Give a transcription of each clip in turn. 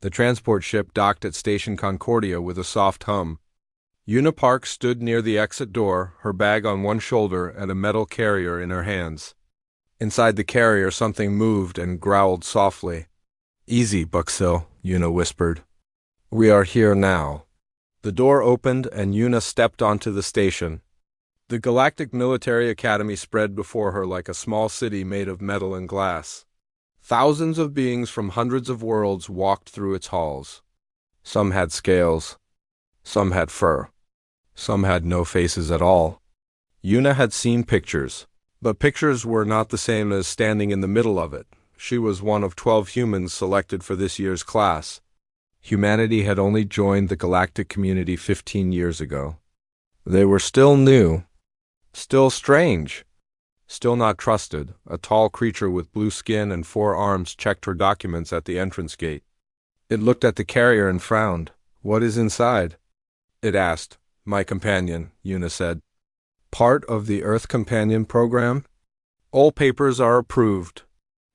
The transport ship docked at Station Concordia with a soft hum. Una Park stood near the exit door, her bag on one shoulder and a metal carrier in her hands. Inside the carrier something moved and growled softly. "Easy, Buxil," Una whispered. "We are here now." The door opened and Una stepped onto the station. The Galactic Military Academy spread before her like a small city made of metal and glass. Thousands of beings from hundreds of worlds walked through its halls. Some had scales. Some had fur. Some had no faces at all. Una had seen pictures, but pictures were not the same as standing in the middle of it. She was one of 12 humans selected for this year's class. Humanity had only joined the galactic community 15 years ago. They were still new, still strange, still not trusted. A tall creature with blue skin and 4 arms checked her documents at the entrance gate. It looked at the carrier and frowned. "What is inside?" it asked. "My companion," Una said. "Part of the Earth Companion program? All papers are approved."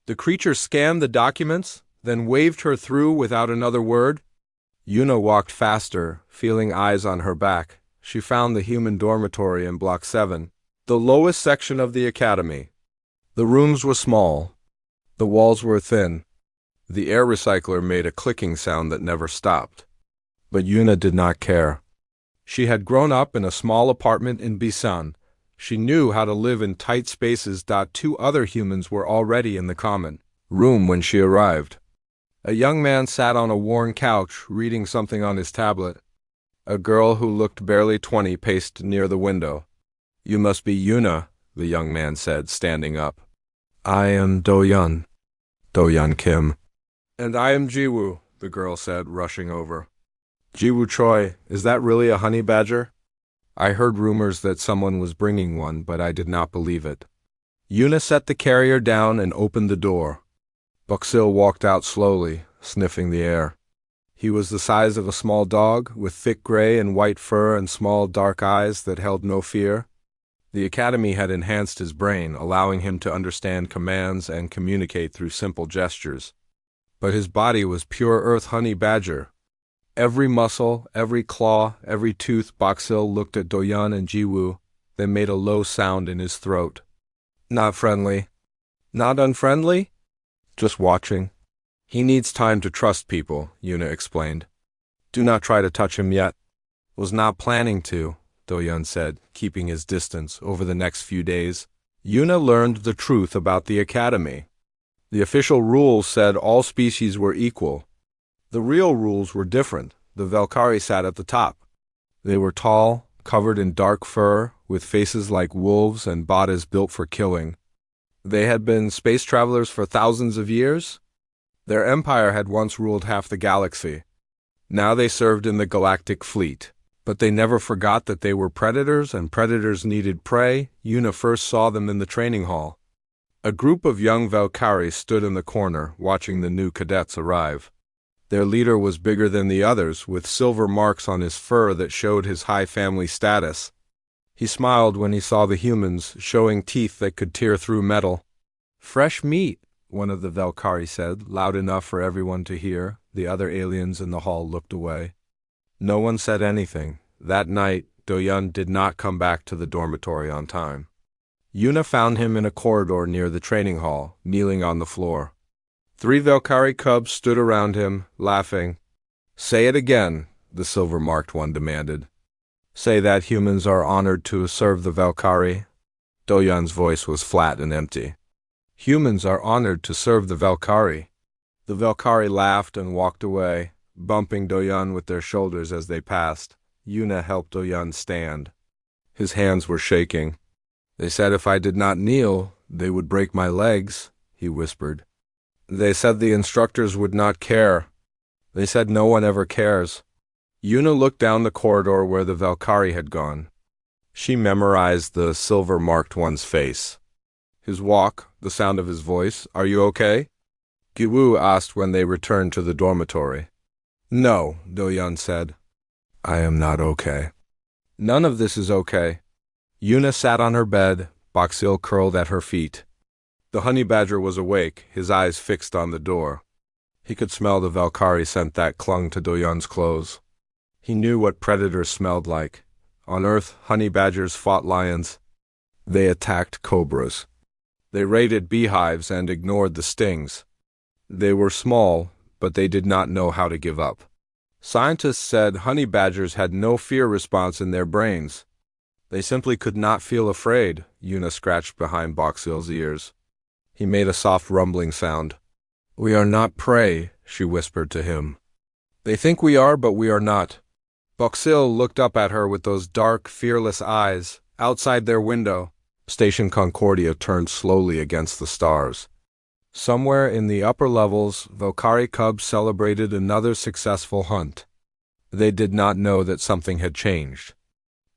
The creature scanned the documents, then waved her through without another word. Una walked faster, feeling eyes on her back. She found the human dormitory in Block 7, the lowest section of the academy. The rooms were small. The walls were thin. The air recycler made a clicking sound that never stopped. But Una did not care. She had grown up in a small apartment in Bisan. She knew how to live in tight spaces. 2 other humans were already in the common room when she arrived. A young man sat on a worn couch, reading something on his tablet. A girl who looked barely 20 paced near the window. "You must be Una," the young man said, standing up. "I am Do-Yun Kim." "And I am Jiwoo," the girl said, rushing over. "Jiwoo Choi, is that really a honey badger? I heard rumors that someone was bringing one, but I did not believe it." Una set the carrier down and opened the door. Buxil walked out slowly, sniffing the air. He was the size of a small dog, with thick gray and white fur and small dark eyes that held no fear. The academy had enhanced his brain, allowing him to understand commands and communicate through simple gestures. But his body was pure earth honey badger. Every muscle, every claw, every tooth. Buxil looked at Do-Yun and Jiwoo, then made a low sound in his throat. "Not friendly." "Not unfriendly?" "Just watching. He needs time to trust people," Una explained. "Do not try to touch him yet." "Was not planning to," Do-Yun said, keeping his distance. Over the next few days, Una learned the truth about the academy. The official rules said all species were equal. The real rules were different. The Valkyrie sat at the top. They were tall, covered in dark fur, with faces like wolves and bodies built for killing. They had been space travelers for thousands of years. Their empire had once ruled half the galaxy. Now they served in the galactic fleet. But they never forgot that they were predators, and predators needed prey. Una first saw them in the training hall. A group of young Valkyries stood in the corner, watching the new cadets arrive. Their leader was bigger than the others, with silver marks on his fur that showed his high family status. He smiled when he saw the humans, showing teeth that could tear through metal. "Fresh meat," one of the Valkyrie said, loud enough for everyone to hear. The other aliens in the hall looked away. No one said anything. That night, Do-Yun did not come back to the dormitory on time. Una found him in a corridor near the training hall, kneeling on the floor. 3 Valkyrie cubs stood around him, laughing. "Say it again," the silver-marked one demanded. "Say that humans are honored to serve the Valkyrie." Do-Yun's voice was flat and empty. "Humans are honored to serve the Valkyrie." The Valkyrie laughed and walked away, bumping Do-Yun with their shoulders as they passed. Una helped Do-Yun stand. His hands were shaking. "They said if I did not kneel, they would break my legs," he whispered. "They said the instructors would not care. They said no one ever cares." Una looked down the corridor where the Valkyrie had gone. She memorized the silver-marked one's face. His walk, the sound of his voice. "Are you okay?" Jiwoo asked when they returned to the dormitory. "No," Do-Yun said. "I am not okay." "None of this is okay." Una sat on her bed, Buxil curled at her feet. The honey badger was awake, his eyes fixed on the door. He could smell the Valkyrie scent that clung to Doyun's clothes. He knew what predators smelled like. On Earth, honey badgers fought lions. They attacked cobras. They raided beehives and ignored the stings. They were small, but they did not know how to give up. Scientists said honey badgers had no fear response in their brains. They simply could not feel afraid. Yuna scratched behind Boxill's ears. He made a soft rumbling sound. "We are not prey," she whispered to him. "They think we are, but we are not." Boxill looked up at her with those dark, fearless eyes. Outside their window, Station Concordia turned slowly against the stars. Somewhere in the upper levels, Valkyrie cubs celebrated another successful hunt. They did not know that something had changed.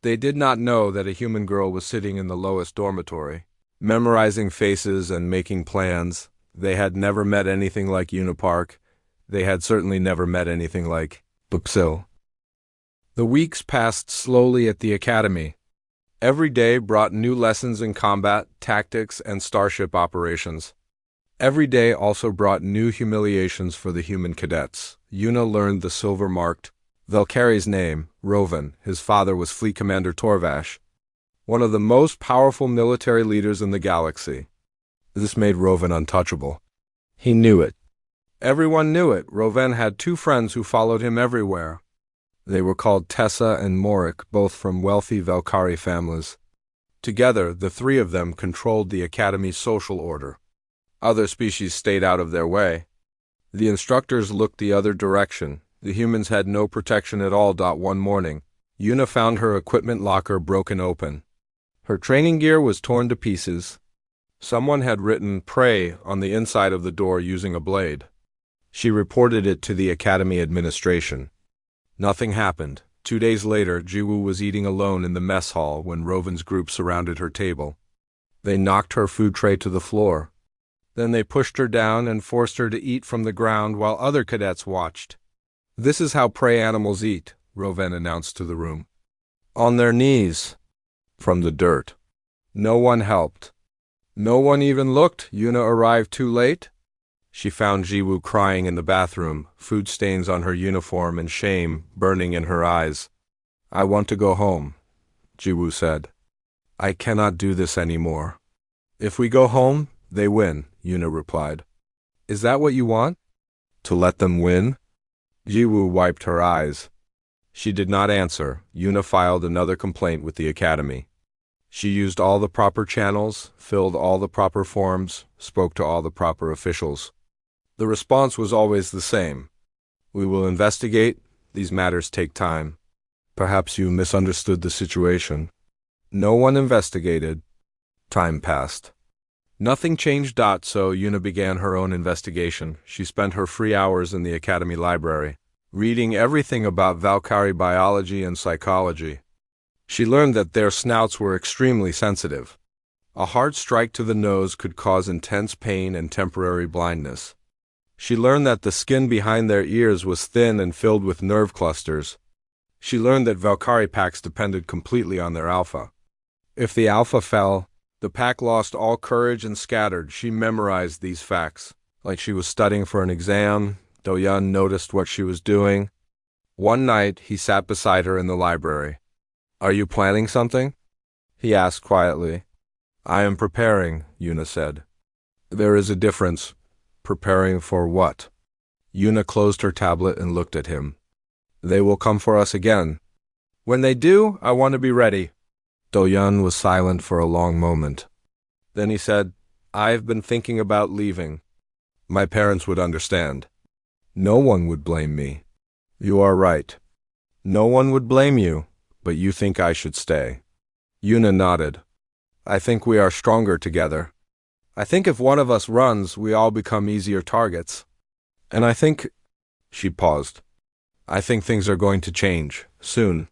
They did not know that a human girl was sitting in the lowest dormitory, memorizing faces and making plans. They had never met anything like Unipark. They had certainly never met anything like Boxill. The weeks passed slowly at the academy. Every day brought new lessons in combat, tactics, and starship operations. Every day also brought new humiliations for the human cadets. Yuna learned the silver-marked Valkyrie's name, Rovan. His father was Fleet Commander Torvash, one of the most powerful military leaders in the galaxy. This made Rovan untouchable. He knew it. Everyone knew it. Rovan had two friends who followed him everywhere. They were called Tessa and Morik, both from wealthy Valkyrie families. Together, the three of them controlled the Academy's social order. Other species stayed out of their way. The instructors looked the other direction. The humans had no protection at all. One morning, Yuna found her equipment locker broken open. Her training gear was torn to pieces. Someone had written "Prey" on the inside of the door using a blade. She reported it to the Academy administration. Nothing happened. 2 days later, Jiwoo was eating alone in the mess hall when Rovan's group surrounded her table. They knocked her food tray to the floor. Then they pushed her down and forced her to eat from the ground while other cadets watched. "This is how prey animals eat," Rovan announced to the room. "On their knees." From the dirt. No one helped. No one even looked. Yuna arrived too late. She found Jiwoo crying in the bathroom, food stains on her uniform and shame burning in her eyes. "I want to go home," Jiwoo said. "I cannot do this anymore." "If we go home, they win," Yuna replied. "Is that what you want? To let them win?" Jiwoo wiped her eyes. She did not answer. Yuna filed another complaint with the Academy. She used all the proper channels, filled all the proper forms, spoke to all the proper officials. The response was always the same. "We will investigate. These matters take time. Perhaps you misunderstood the situation." No one investigated. Time passed. Nothing changed. So Yuna began her own investigation. She spent her free hours in the Academy library, reading everything about Valkyrie biology and psychology. She learned that their snouts were extremely sensitive. A hard strike to the nose could cause intense pain and temporary blindness. She learned that the skin behind their ears was thin and filled with nerve clusters. She learned that Valkyrie packs depended completely on their alpha. If the alpha fell, the pack lost all courage and scattered. She memorized these facts, like she was studying for an exam. Doyun noticed what she was doing. One night, he sat beside her in the library. "Are you planning something?" he asked quietly. "I am preparing," Yuna said. "There is a difference. Preparing for what?" Yuna closed her tablet and looked at him. "They will come for us again. When they do, I want to be ready." Doyun was silent for a long moment. Then he said, "I've been thinking about leaving. My parents would understand. No one would blame me." "You are right. No one would blame you, but you think I should stay." Yuna nodded. "I think we are stronger together. I think if one of us runs, we all become easier targets. And I think—" She paused. "I think things are going to change, soon."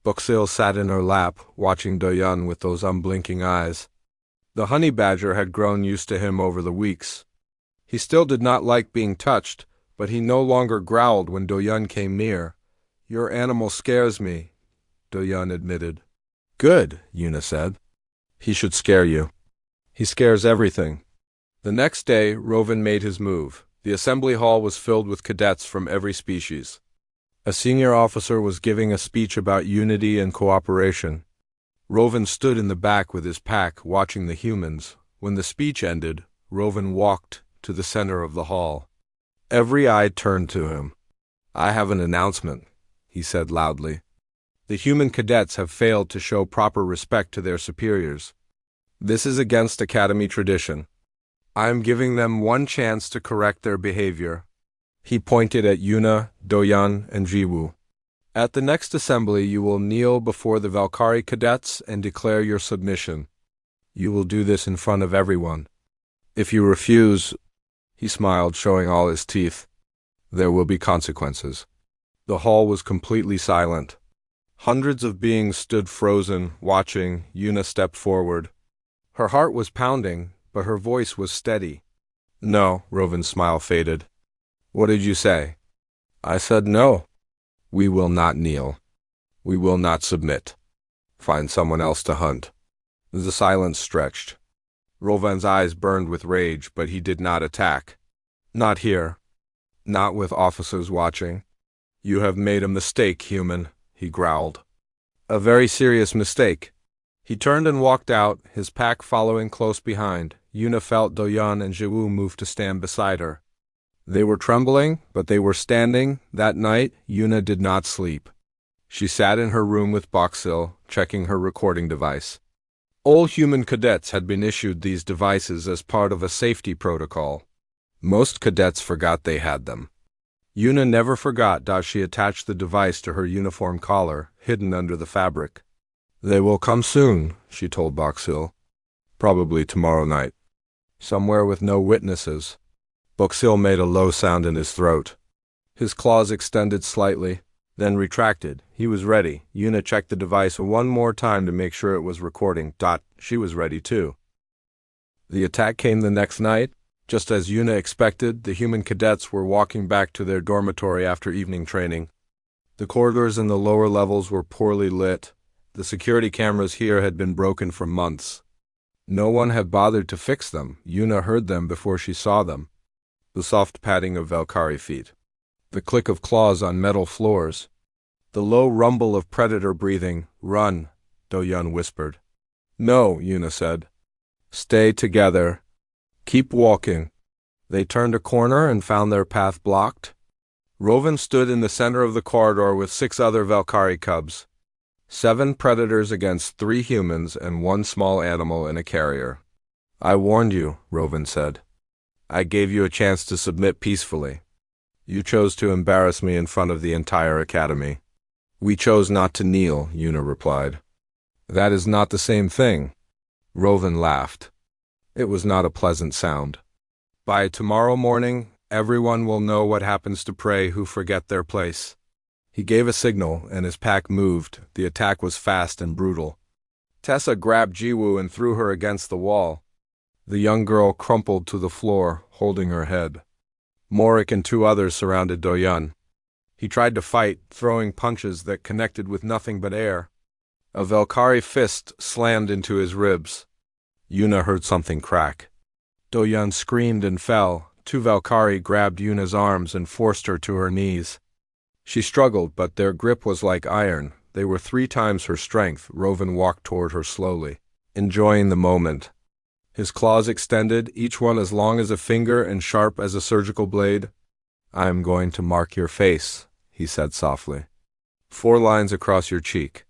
Boxill sat in her lap, watching Doyun with those unblinking eyes. The honey badger had grown used to him over the weeks. He still did not like being touched, but he no longer growled when Doyun came near. "Your animal scares me," Doyun admitted. "Good," Yuna said. "He should scare you. He scares everything." The next day, Rovan made his move. The assembly hall was filled with cadets from every species. A senior officer was giving a speech about unity and cooperation. Rovan stood in the back with his pack, watching the humans. When the speech ended, Rovan walked to the center of the hall. Every eye turned to him. "I have an announcement," he said loudly. "The human cadets have failed to show proper respect to their superiors. This is against Academy tradition. I am giving them one chance to correct their behavior." He pointed at Yuna, Doyan, and Jiwoo. "At the next assembly, you will kneel before the Valkyrie cadets and declare your submission. You will do this in front of everyone. If you refuse," he smiled, showing all his teeth, "there will be consequences." The hall was completely silent. Hundreds of beings stood frozen, watching. Yuna stepped forward. Her heart was pounding, but her voice was steady. "No," Rovan's smile faded. "What did you say?" "I said no. We will not kneel. We will not submit. Find someone else to hunt." The silence stretched. Rovan's eyes burned with rage, but he did not attack. "Not here. Not with officers watching. You have made a mistake, human," he growled. "A very serious mistake." He turned and walked out, his pack following close behind. Yuna felt Doyan and Jiwoo move to stand beside her. They were trembling, but they were standing. That night, Yuna did not sleep. She sat in her room with Boxil, checking her recording device. All human cadets had been issued these devices as part of a safety protocol. Most cadets forgot they had them. Yuna never forgot that she attached the device to her uniform collar, hidden under the fabric. "They will come soon," she told Boxil. "Probably tomorrow night. Somewhere with no witnesses." Boxil made a low sound in his throat. His claws extended slightly, then retracted. He was ready. Yuna checked the device one more time to make sure it was recording. She was ready too. The attack came the next night. Just as Yuna expected, the human cadets were walking back to their dormitory after evening training. The corridors in the lower levels were poorly lit. The security cameras here had been broken for months. No one had bothered to fix them. Yuna heard them before she saw them. The soft padding of Valkyrie feet. The click of claws on metal floors. The low rumble of predator breathing. "Run," Doyan whispered. "No," Yuna said. "Stay together. Keep walking." They turned a corner and found their path blocked. Rovan stood in the center of the corridor with 6 other Valkyrie cubs. 7 predators against 3 humans and 1 small animal in a carrier. "I warned you," Rovan said. "I gave you a chance to submit peacefully. You chose to embarrass me in front of the entire academy." "We chose not to kneel," Yuna replied. "That is not the same thing." Rovan laughed. It was not a pleasant sound. "By tomorrow morning, everyone will know what happens to prey who forget their place." He gave a signal, and his pack moved. The attack was fast and brutal. Tessa grabbed Jiwoo and threw her against the wall. The young girl crumpled to the floor, holding her head. Morik and 2 others surrounded Doyan. He tried to fight, throwing punches that connected with nothing but air. A Valkyrie fist slammed into his ribs. Yuna heard something crack. Doyan screamed and fell. 2 Valkyrie grabbed Yuna's arms and forced her to her knees. She struggled, but their grip was like iron. They were 3 times her strength. Rovan walked toward her slowly, enjoying the moment. His claws extended, each one as long as a finger and sharp as a surgical blade. "I am going to mark your face," he said softly. 4 lines across your cheek.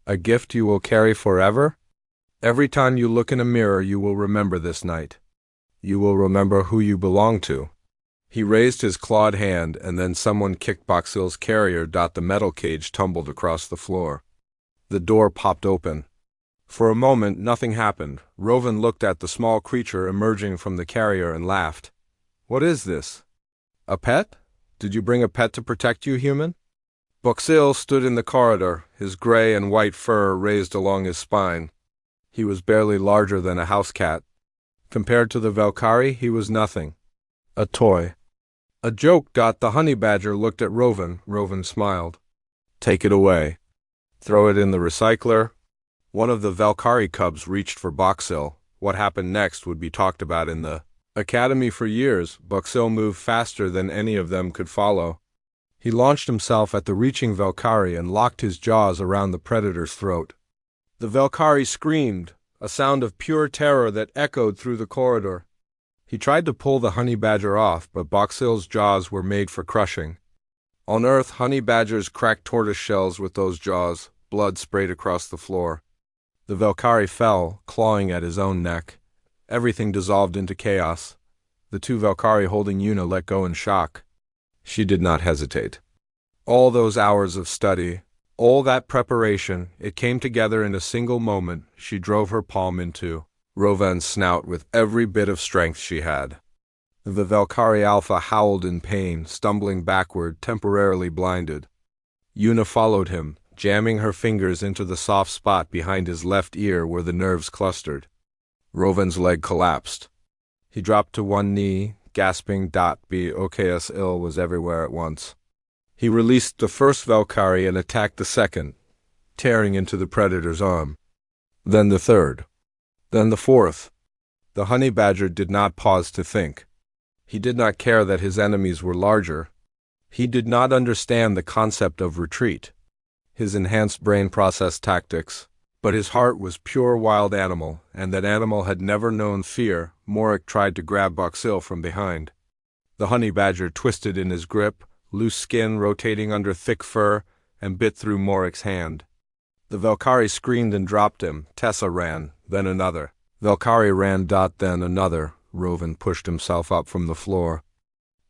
A gift you will carry forever? Every time you look in a mirror, you will remember this night. You will remember who you belong to." He raised his clawed hand, and then someone kicked Boxil's carrier. The metal cage tumbled across the floor. The door popped open. For a moment, nothing happened. Rovan looked at the small creature emerging from the carrier and laughed. "What is this? A pet? Did you bring a pet to protect you, human?" Boxil stood in the corridor, his gray and white fur raised along his spine. He was barely larger than a house cat. Compared to the Valkyrie, he was nothing. A toy. A joke. The honey badger looked at Rovan. Rovan smiled. "Take it away. Throw it in the recycler." One of the Valkyrie cubs reached for Boxil. What happened next would be talked about in the Academy for years, Buxil moved faster than any of them could follow. He launched himself at the reaching Valkyrie and locked his jaws around the predator's throat. The Valkyrie screamed, a sound of pure terror that echoed through the corridor. He tried to pull the honey badger off, but Buxil's jaws were made for crushing. On Earth, honey badgers cracked tortoise shells with those jaws. Blood sprayed across the floor. The Valkyrie fell, clawing at his own neck. Everything dissolved into chaos. The two Valkyrie holding Una let go in shock. She did not hesitate. All those hours of study, all that preparation, it came together in a single moment. She drove her palm into Rovan's snout with every bit of strength she had. The Valkyrie Alpha howled in pain, stumbling backward, temporarily blinded. Una followed him, jamming her fingers into the soft spot behind his left ear where the nerves clustered. Rovan's leg collapsed. He dropped to one knee, gasping. "Bok's ill" was everywhere at once. He released the first Valkyrie and attacked the second, tearing into the predator's arm. Then the third. Then the fourth. The honey badger did not pause to think. He did not care that his enemies were larger. He did not understand the concept of retreat. His enhanced brain processed tactics, but his heart was pure wild animal, and that animal had never known fear. Morik tried to grab Buxil from behind. The honey badger twisted in his grip, loose skin rotating under thick fur, and bit through Morik's hand. The Valkyrie screamed and dropped him. Tessa ran, then another. Valkyrie ran. Then another. Rovan pushed himself up from the floor.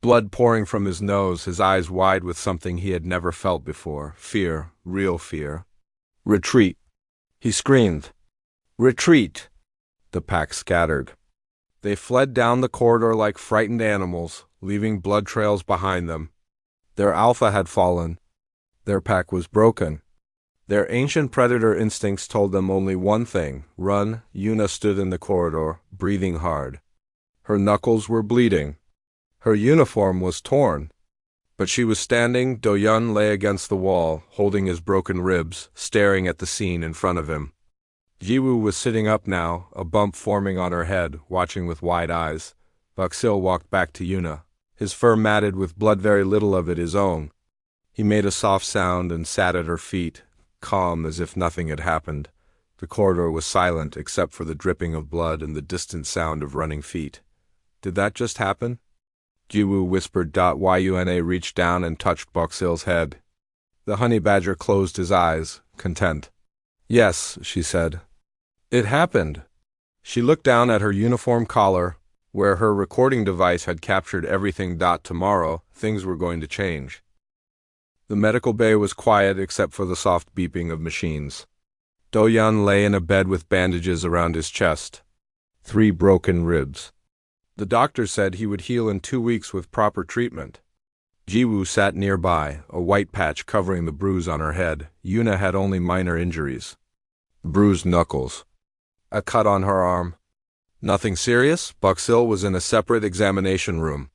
Blood pouring from his nose, his eyes wide with something he had never felt before. Fear, real fear. Retreat. He screamed. Retreat! The pack scattered. They fled down the corridor like frightened animals, leaving blood trails behind them. Their alpha had fallen. Their pack was broken. Their ancient predator instincts told them only one thing: run. Una stood in the corridor, breathing hard. Her knuckles were bleeding. Her uniform was torn. But she was standing. Doyun lay against the wall, holding his broken ribs, staring at the scene in front of him. Jiwoo was sitting up now, a bump forming on her head, watching with wide eyes. Buxil walked back to Una, his fur matted with blood, very little of it his own. He made a soft sound and sat at her feet, calm as if nothing had happened. The corridor was silent except for the dripping of blood and the distant sound of running feet. Did that just happen? Jiwoo whispered. Yuna reached down and touched Buxil's head. The honey badger closed his eyes, content. Yes, she said. It happened. She looked down at her uniform collar, where her recording device had captured everything. Tomorrow, things were going to change. The medical bay was quiet except for the soft beeping of machines. Doyun lay in a bed with bandages around his chest. 3 broken ribs. The doctor said he would heal in 2 weeks with proper treatment. Jiwoo sat nearby, a white patch covering the bruise on her head. Una had only minor injuries. Bruised knuckles. A cut on her arm. Nothing serious. Buxil was in a separate examination room.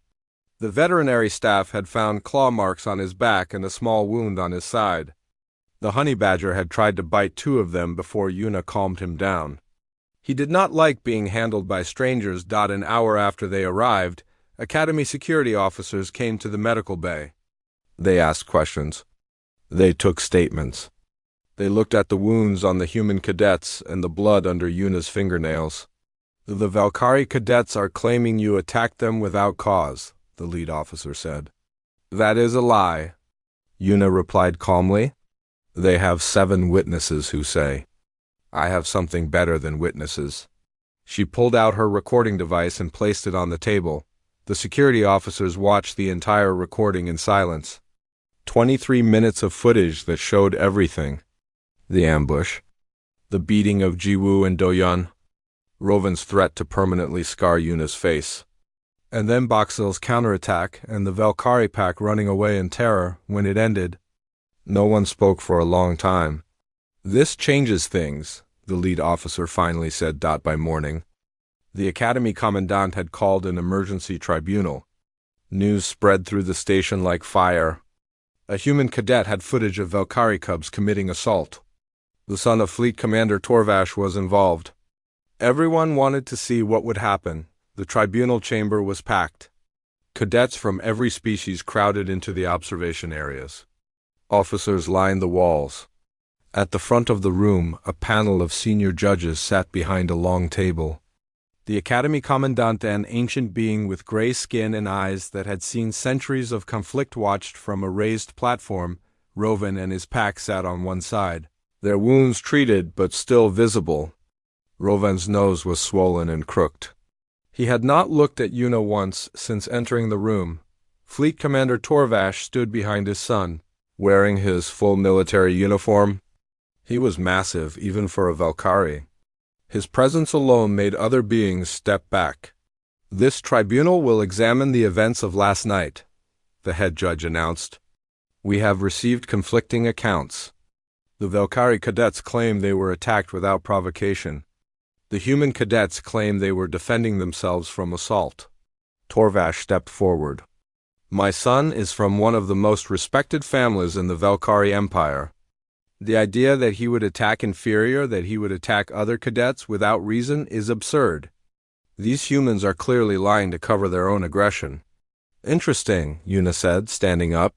The veterinary staff had found claw marks on his back and a small wound on his side. The honey badger had tried to bite 2 of them before Una calmed him down. He did not like being handled by strangers. An hour after they arrived, Academy security officers came to the medical bay. They asked questions. They took statements. They looked at the wounds on the human cadets and the blood under Una's fingernails. The Valkyrie cadets are claiming you attacked them without cause, the lead officer said. That is a lie, Una replied calmly. They have 7 witnesses who say. I have something better than witnesses. She pulled out her recording device and placed it on the table. The security officers watched the entire recording in silence. 23 minutes of footage that showed everything. The ambush. The beating of Jiwoo and Doyun. Rovan's threat to permanently scar Una's face. And then Buxil's counterattack and the Valkyrie pack running away in terror. When it ended, no one spoke for a long time. This changes things, the lead officer finally said. By morning, the Academy commandant had called an emergency tribunal. News spread through the station like fire. A human cadet had footage of Valkyrie cubs committing assault. The son of Fleet Commander Torvash was involved. Everyone wanted to see what would happen. The tribunal chamber was packed. Cadets from every species crowded into the observation areas. Officers lined the walls. At the front of the room, a panel of senior judges sat behind a long table. The Academy Commandant, an ancient being with gray skin and eyes that had seen centuries of conflict, watched from a raised platform. Rovan and his pack sat on one side, their wounds treated but still visible. Rovan's nose was swollen and crooked. He had not looked at Una once since entering the room. Fleet Commander Torvash stood behind his son, wearing his full military uniform. He was massive, even for a Valkyrie. His presence alone made other beings step back. "This tribunal will examine the events of last night," the head judge announced. "We have received conflicting accounts. The Valkyrie cadets claim they were attacked without provocation. The human cadets claim they were defending themselves from assault." Torvash stepped forward. "My son is from one of the most respected families in the Valkyrie Empire. The idea that he would attack other cadets without reason is absurd. These humans are clearly lying to cover their own aggression." "Interesting," Una said, standing up.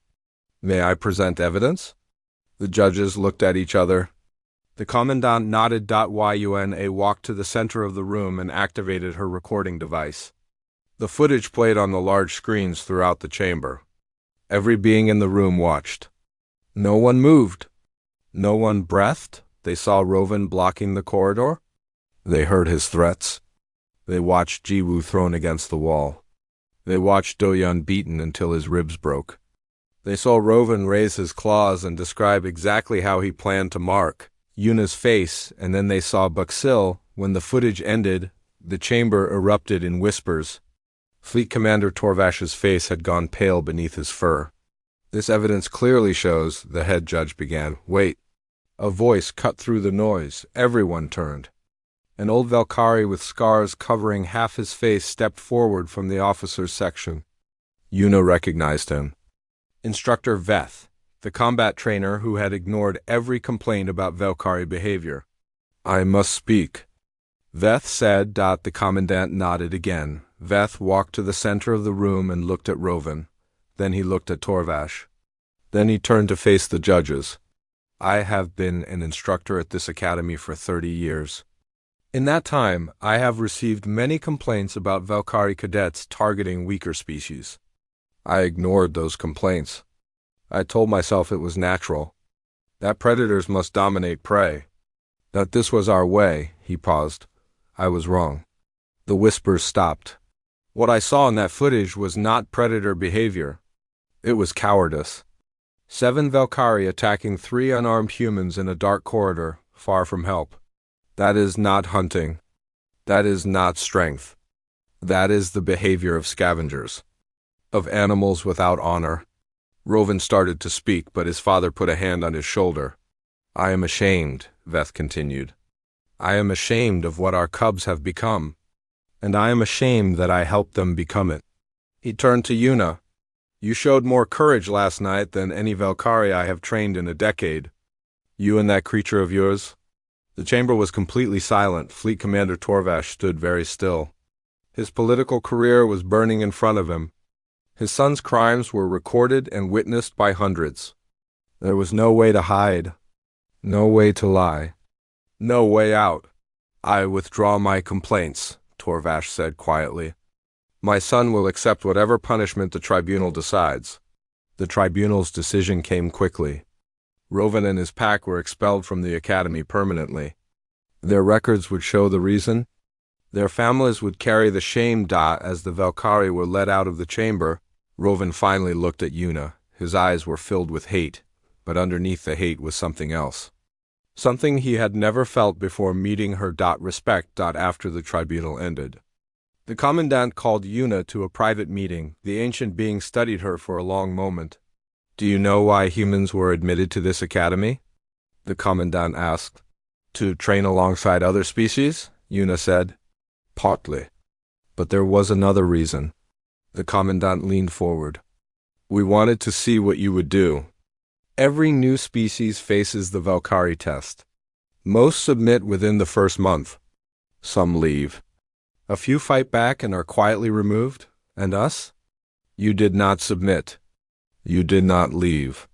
"May I present evidence?" The judges looked at each other. The Commandant nodded. Yuna walked to the center of the room and activated her recording device. The footage played on the large screens throughout the chamber. Every being in the room watched. No one moved. No one breathed. They saw Rovan blocking the corridor. They heard his threats. They watched Jiwoo thrown against the wall. They watched Doyun beaten until his ribs broke. They saw Rovan raise his claws and describe exactly how he planned to mark Yuna's face, and then they saw Buxil. When the footage ended, the chamber erupted in whispers. Fleet Commander Torvash's face had gone pale beneath his fur. "This evidence clearly shows," the head judge began. "Wait." A voice cut through the noise. Everyone turned. An old Valkyrie with scars covering half his face stepped forward from the officers' section. Una recognized him. Instructor Veth, the combat trainer who had ignored every complaint about Valkyrie behavior. "I must speak," Veth said. The Commandant nodded again. Veth walked to the center of the room and looked at Rovan. Then he looked at Torvash. Then he turned to face the judges. "I have been an instructor at this academy for 30 years. In that time, I have received many complaints about Valkyrie cadets targeting weaker species. I ignored those complaints. I told myself it was natural, that predators must dominate prey, that this was our way." He paused. "I was wrong." The whispers stopped. What I saw in that footage was not predator behavior. It was cowardice. 7 Valkyrie attacking 3 unarmed humans in a dark corridor, far from help. That is not hunting. That is not strength. That is the behavior of scavengers, of animals without honor. Rovan started to speak, but his father put a hand on his shoulder. "I am ashamed," Veth continued. "I am ashamed of what our cubs have become, and I am ashamed that I helped them become it." He turned to Una. "You showed more courage last night than any Valkyrie I have trained in a decade. You and that creature of yours." The chamber was completely silent. Fleet Commander Torvash stood very still. His political career was burning in front of him. His son's crimes were recorded and witnessed by hundreds. There was no way to hide, no way to lie, no way out. "I withdraw my complaints," Torvash said quietly. "My son will accept whatever punishment the tribunal decides." The tribunal's decision came quickly. Rovan and his pack were expelled from the academy permanently. Their records would show the reason. Their families would carry the shame. As the Valkyrie were led out of the chamber, Rovan finally looked at Una. His eyes were filled with hate, but underneath the hate was something else. Something he had never felt before meeting her. Respect. After the tribunal ended, the Commandant called Una to a private meeting. The ancient being studied her for a long moment. "Do you know why humans were admitted to this academy?" the Commandant asked. "To train alongside other species," Una said. "Partly. But there was another reason." The Commandant leaned forward. "We wanted to see what you would do. Every new species faces the Valkyrie test. Most submit within the first month. Some leave. A few fight back and are quietly removed. And us? You did not submit. You did not leave.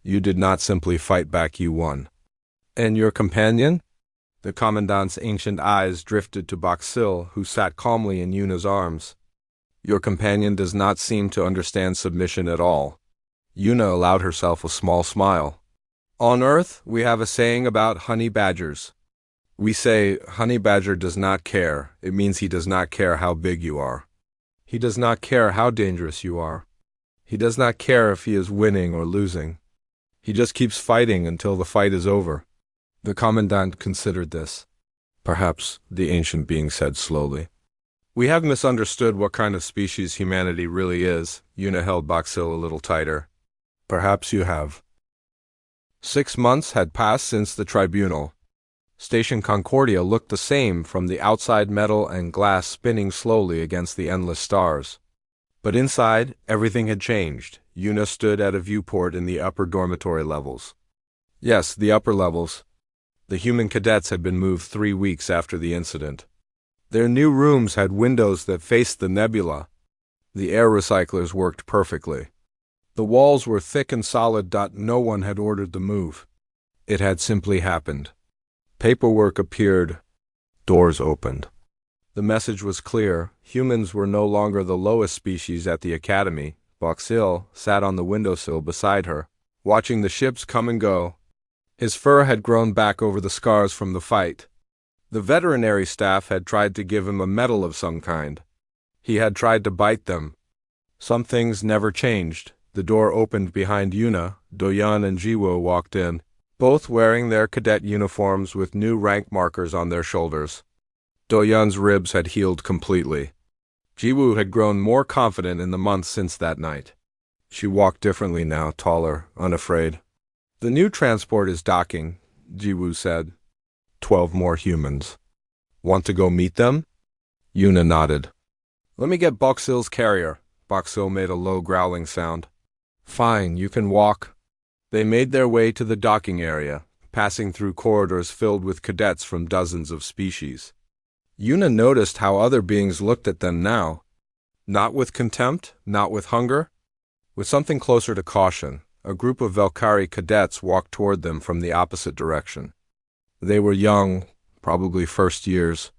You did not simply fight back, you won. And your companion? The Commandant's ancient eyes drifted to Boxil, who sat calmly in Yuna's arms. Your companion does not seem to understand submission at all. Yuna allowed herself a small smile. On Earth, we have a saying about honey badgers. We say, honey badger does not care. It means he does not care how big you are. He does not care how dangerous you are. He does not care if he is winning or losing. He just keeps fighting until the fight is over. The Commandant considered this. Perhaps, the ancient being said slowly. We have misunderstood what kind of species humanity really is. Yuna held Boxil a little tighter. Perhaps you have. 6 months had passed since the tribunal. Station Concordia looked the same from the outside, metal and glass spinning slowly against the endless stars. But inside, everything had changed. Yuna stood at a viewport in the upper dormitory levels. Yes, the upper levels. The human cadets had been moved 3 weeks after the incident. Their new rooms had windows that faced the nebula. The air recyclers worked perfectly. The walls were thick and solid. No one had ordered the move. It had simply happened. Paperwork appeared. Doors opened. The message was clear. Humans were no longer the lowest species at the academy. Boxil sat on the windowsill beside her, watching the ships come and go. His fur had grown back over the scars from the fight. The veterinary staff had tried to give him a medal of some kind. He had tried to bite them. Some things never changed. The door opened behind Yuna. Doyan and Jiwo walked in, both wearing their cadet uniforms with new rank markers on their shoulders. Doyan's ribs had healed completely. Jiwoo had grown more confident in the months since that night. She walked differently now, taller, unafraid. The new transport is docking, Jiwoo said. 12 more humans. Want to go meet them? Yuna nodded. Let me get Boxil's carrier. Boxil made a low growling sound. Fine, you can walk. They made their way to the docking area, passing through corridors filled with cadets from dozens of species. Yuna noticed how other beings looked at them now. Not with contempt, not with hunger, with something closer to caution. A group of Valkyrie cadets walked toward them from the opposite direction. They were young, probably first years.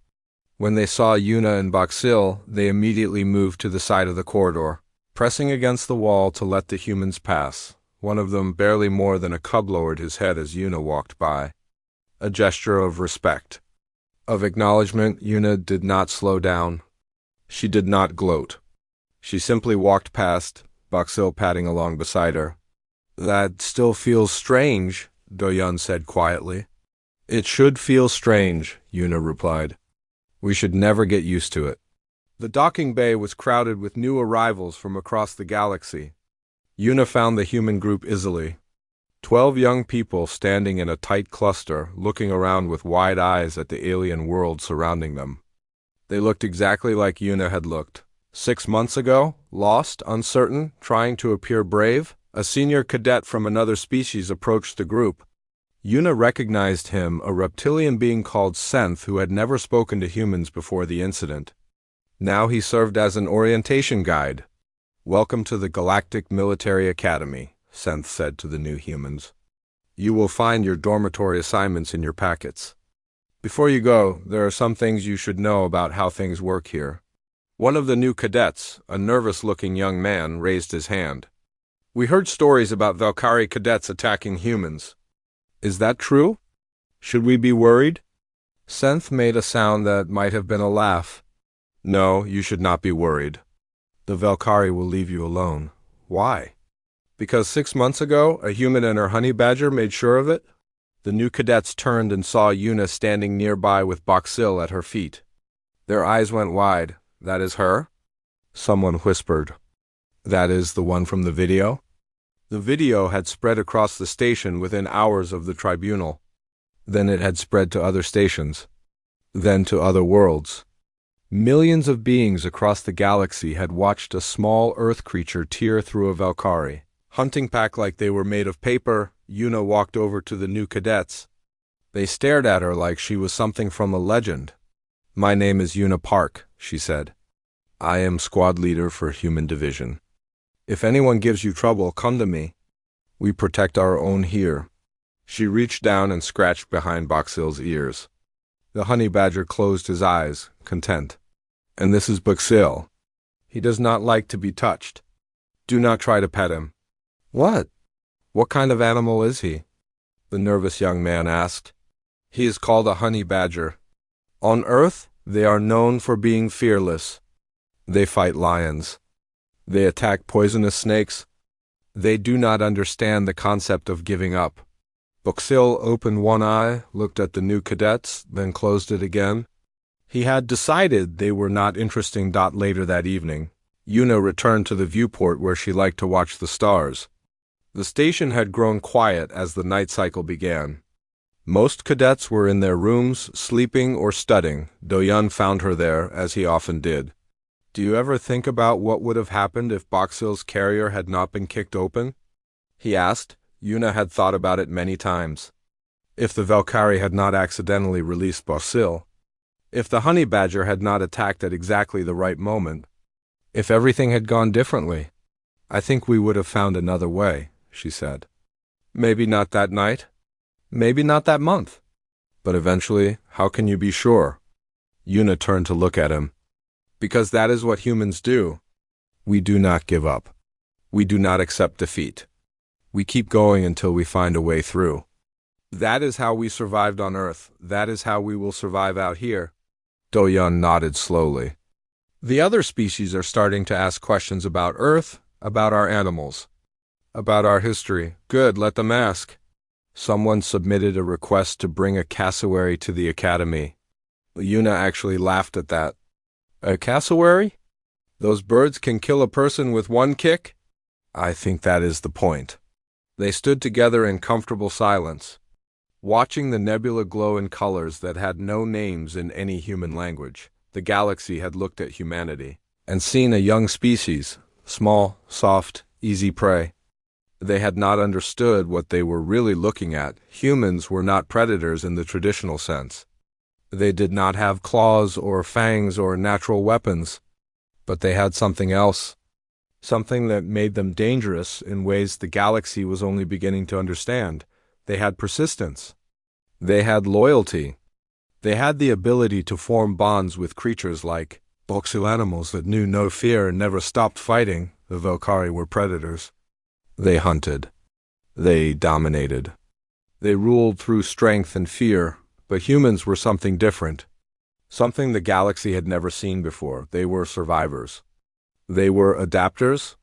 When they saw Yuna and Boxil, they immediately moved to the side of the corridor, pressing against the wall to let the humans pass. One of them, barely more than a cub, lowered his head as Yuna walked by. A gesture of respect. Of acknowledgement. Yuna did not slow down. She did not gloat. She simply walked past, Boxil padding along beside her. That still feels strange, Doyan said quietly. It should feel strange, Yuna replied. We should never get used to it. The docking bay was crowded with new arrivals from across the galaxy. Yuna found the human group easily. 12 young people standing in a tight cluster, looking around with wide eyes at the alien world surrounding them. They looked exactly like Yuna had looked. 6 months ago, lost, uncertain, trying to appear brave, a senior cadet from another species approached the group. Yuna recognized him, a reptilian being called Senth who had never spoken to humans before the incident. Now he served as an orientation guide. Welcome to the Galactic Military Academy, Senth said to the new humans. You will find your dormitory assignments in your packets. Before you go, there are some things you should know about how things work here. One of the new cadets, a nervous-looking young man, raised his hand. We heard stories about Valkyrie cadets attacking humans. Is that true? Should we be worried? Senth made a sound that might have been a laugh. No, you should not be worried. The Valkyrie will leave you alone. Why? Because 6 months ago, a human and her honey badger made sure of it? The new cadets turned and saw Yuna standing nearby with Boxil at her feet. Their eyes went wide. That is her? Someone whispered. That is the one from the video? The video had spread across the station within hours of the tribunal. Then it had spread to other stations. Then to other worlds. Millions of beings across the galaxy had watched a small Earth creature tear through a Valkyrie. Hunting pack like they were made of paper, Yuna walked over to the new cadets. They stared at her like she was something from a legend. My name is Una Park, she said. I am squad leader for Human Division. If anyone gives you trouble, come to me. We protect our own here. She reached down and scratched behind Boxill's ears. The honey badger closed his eyes, content. And this is Boxill. He does not like to be touched. Do not try to pet him. What? What kind of animal is he? The nervous young man asked. He is called a honey badger. On Earth, they are known for being fearless. They fight lions. They attack poisonous snakes. They do not understand the concept of giving up. Boxill opened one eye, looked at the new cadets, then closed it again. He had decided they were not interesting. Later that evening, Una returned to the viewport where she liked to watch the stars. The station had grown quiet as the night cycle began. Most cadets were in their rooms, sleeping or studying. Do-Yun found her there, as he often did. Do you ever think about what would have happened if Boxill's carrier had not been kicked open? He asked. Una had thought about it many times. If the Valkyrie had not accidentally released Boxill, if the honey badger had not attacked at exactly the right moment, if everything had gone differently, I think we would have found another way, she said. Maybe not that night, maybe not that month, but eventually, how can you be sure? Una turned to look at him. Because that is what humans do. We do not give up. We do not accept defeat. We keep going until we find a way through. That is how we survived on Earth. That is how we will survive out here. Do-Yun nodded slowly. The other species are starting to ask questions about Earth, about our animals, about our history. Good, let them ask. Someone submitted a request to bring a cassowary to the academy. Una actually laughed at that. A cassowary? Those birds can kill a person with one kick? I think that is the point. They stood together in comfortable silence, watching the nebula glow in colors that had no names in any human language. The galaxy had looked at humanity and seen a young species, small, soft, easy prey. They had not understood what they were really looking at. Humans were not predators in the traditional sense. They did not have claws or fangs or natural weapons, but they had something else. Something that made them dangerous in ways the galaxy was only beginning to understand. They had persistence. They had loyalty. They had the ability to form bonds with creatures like Boxill, animals that knew no fear and never stopped fighting. The Valkyrie were predators. They hunted. They dominated. They ruled through strength and fear, but humans were something different. Something the galaxy had never seen before. They were survivors. They were adapters.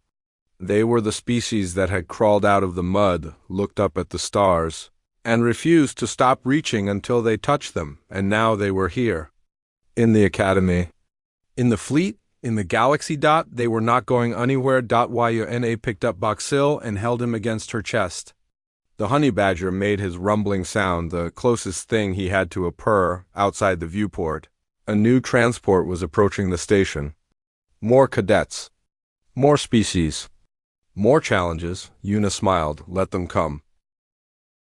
They were the species that had crawled out of the mud, looked up at the stars, and refused to stop reaching until they touched them, and now they were here. In the academy. In the fleet, in the galaxy. They were not going anywhere. Una picked up Boxill and held him against her chest. The honey badger made his rumbling sound, the closest thing he had to a purr, outside the viewport. A new transport was approaching the station. More cadets. More species. More challenges. Una smiled. Let them come.